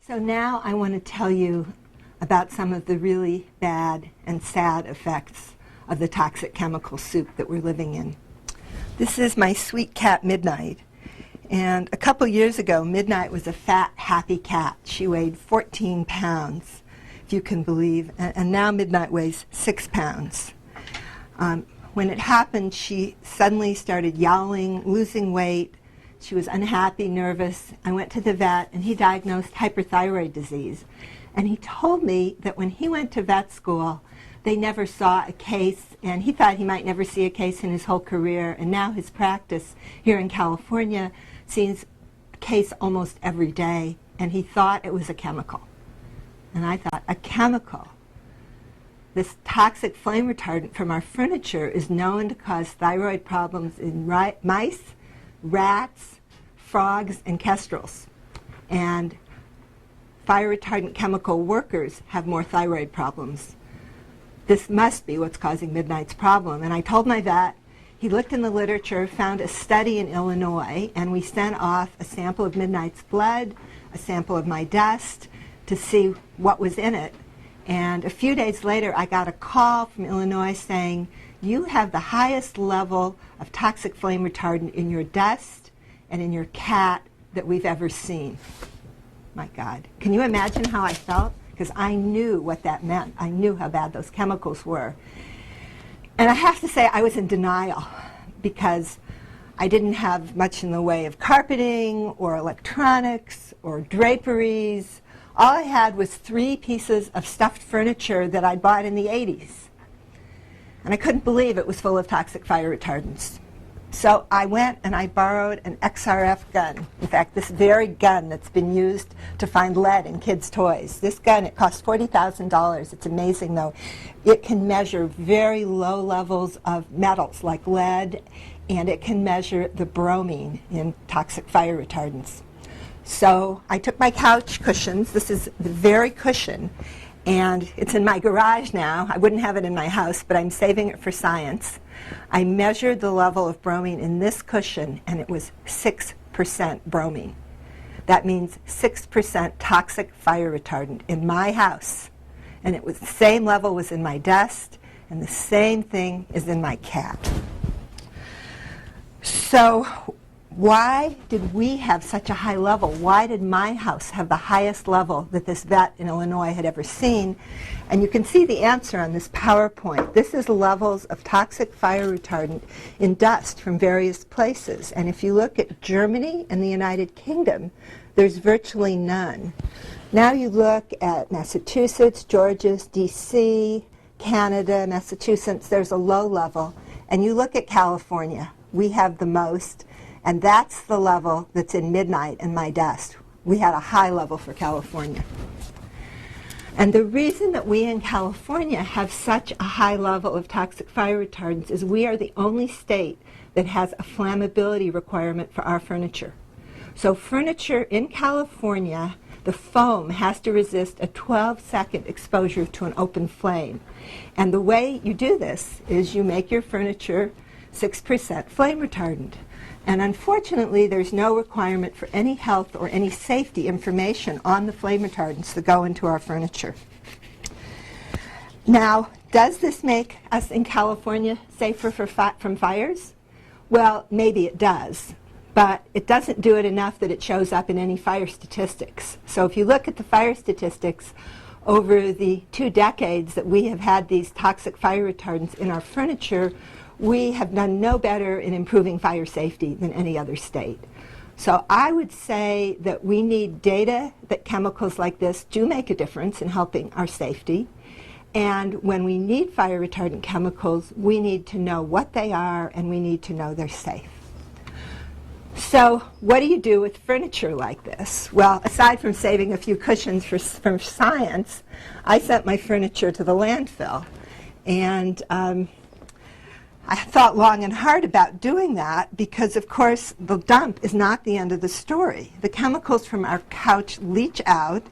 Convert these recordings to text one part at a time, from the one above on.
So now I want to tell you about some of the really bad and sad effects of the toxic chemical soup that we're living in. This is my sweet cat, Midnight. And a couple years ago, Midnight was a fat, happy cat. She weighed 14 pounds, if you can believe. And now Midnight weighs 6 pounds. When it happened, she suddenly started yowling, losing weight. She was unhappy, nervous. I went to the vet, and he diagnosed hyperthyroid disease. And he told me that when he went to vet school, they never saw a case, and he thought he might never see a case in his whole career. And now his practice here in California sees a case almost every day, and he thought it was a chemical. And I thought, a chemical? This toxic flame retardant from our furniture is known to cause thyroid problems in mice, rats, frogs, and kestrels. And fire retardant chemical workers have more thyroid problems. This must be what's causing Midnight's problem. And I told my vet. He looked in the literature, found a study in Illinois, and we sent off a sample of Midnight's blood, a sample of my dust, to see what was in it. And a few days later, I got a call from Illinois saying, you have the highest level of toxic flame retardant in your dust and in your cat that we've ever seen. My God. Can you imagine how I felt? Because I knew what that meant. I knew how bad those chemicals were. And I have to say I was in denial because I didn't have much in the way of carpeting or electronics or draperies. All I had was 3 pieces of stuffed furniture that I'd bought in the 80s. And I couldn't believe it was full of toxic fire retardants. So I went and I borrowed an XRF gun. In fact, this very gun that's been used to find lead in kids' toys. This gun, it cost $40,000. It's amazing, though. It can measure very low levels of metals like lead, and it can measure the bromine in toxic fire retardants. So I took my couch cushions. This is the very cushion, and it's in my garage now. I wouldn't have it in my house, but I'm saving it for science. I measured the level of bromine in this cushion, and it was 6% bromine. That means 6% toxic fire retardant in my house. And it was the same level was in my dust, and the same thing is in my cat. So why did we have such a high level? Why did my house have the highest level that this vet in Illinois had ever seen? And you can see the answer on this PowerPoint. This is levels of toxic fire retardant in dust from various places. And if you look at Germany and the United Kingdom, there's virtually none. Now you look at Massachusetts, Georgia, D.C., Canada, Massachusetts, there's a low level. And you look at California, we have the most. And that's the level that's in Midnight and my dust. We had a high level for California. And the reason that we in California have such a high level of toxic fire retardants is we are the only state that has a flammability requirement for our furniture. So furniture in California, the foam has to resist a 12-second exposure to an open flame. And the way you do this is you make your furniture 6% flame retardant. And unfortunately, there's no requirement for any health or any safety information on the flame retardants that go into our furniture. Now, does this make us in California safer from fires? Well, maybe it does, but it doesn't do it enough that it shows up in any fire statistics. So if you look at the fire statistics over the 2 decades that we have had these toxic fire retardants in our furniture, we have done no better in improving fire safety than any other state. So I would say that we need data that chemicals like this do make a difference in helping our safety. And when we need fire retardant chemicals, we need to know what they are and we need to know they're safe. So what do you do with furniture like this? Well, aside from saving a few cushions from science, I sent my furniture to the landfill. And I thought long and hard about doing that because, of course, the dump is not the end of the story. The chemicals from our couch leach out,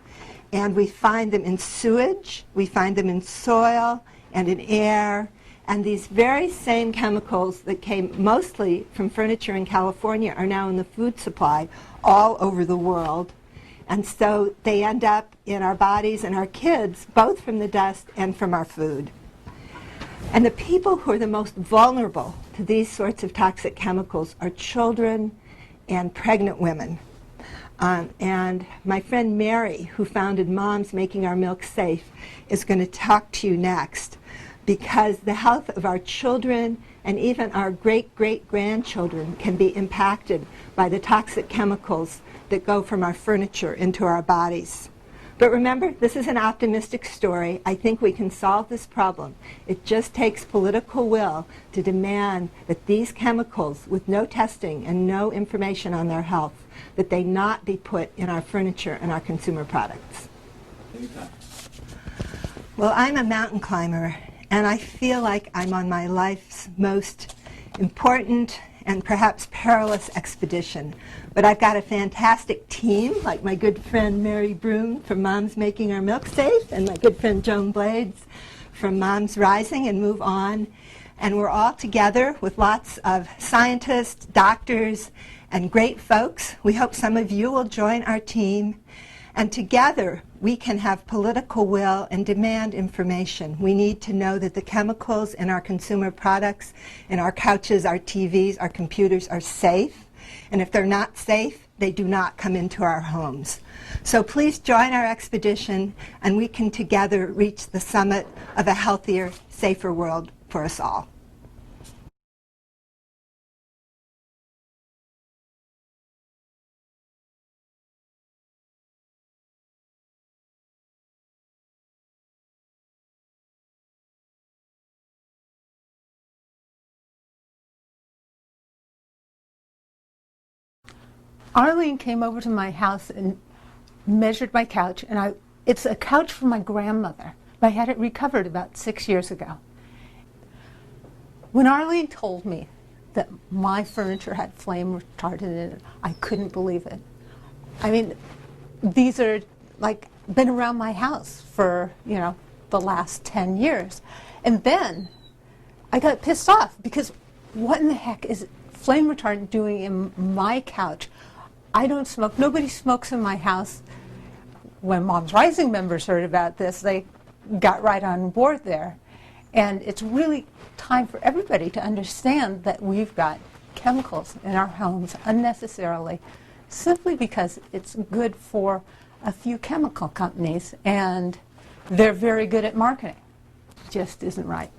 and we find them in sewage, we find them in soil and in air, and these very same chemicals that came mostly from furniture in California are now in the food supply all over the world. And so they end up in our bodies and our kids, both from the dust and from our food. And the people who are the most vulnerable to these sorts of toxic chemicals are children and pregnant women. And my friend Mary, who founded Moms Making Our Milk Safe, is going to talk to you next, because the health of our children and even our great-great-grandchildren can be impacted by the toxic chemicals that go from our furniture into our bodies. But remember, this is an optimistic story. I think we can solve this problem. It just takes political will to demand that these chemicals, with no testing and no information on their health, that they not be put in our furniture and our consumer products. Well, I'm a mountain climber, and I feel like I'm on my life's most important and perhaps perilous expedition. But I've got a fantastic team, like my good friend Mary Blum from Moms Making Our Milk Safe, and my good friend Joan Blades from Moms Rising and Move On. And we're all together with lots of scientists, doctors, and great folks. We hope some of you will join our team. And together, we can have political will and demand information. We need to know that the chemicals in our consumer products, in our couches, our TVs, our computers are safe. And if they're not safe, they do not come into our homes. So please join our expedition, and we can together reach the summit of a healthier, safer world for us all. Arlene came over to my house and measured my couch, and it's a couch from my grandmother. I had it recovered about 6 years ago. When Arlene told me that my furniture had flame retardant in it, I couldn't believe it. I mean, these are like been around my house for, the last 10 years. And then I got pissed off, because what in the heck is flame retardant doing in my couch? I don't smoke. Nobody smokes in my house. When Moms Rising members heard about this, they got right on board there. And it's really time for everybody to understand that we've got chemicals in our homes unnecessarily, simply because it's good for a few chemical companies, and they're very good at marketing. It just isn't right.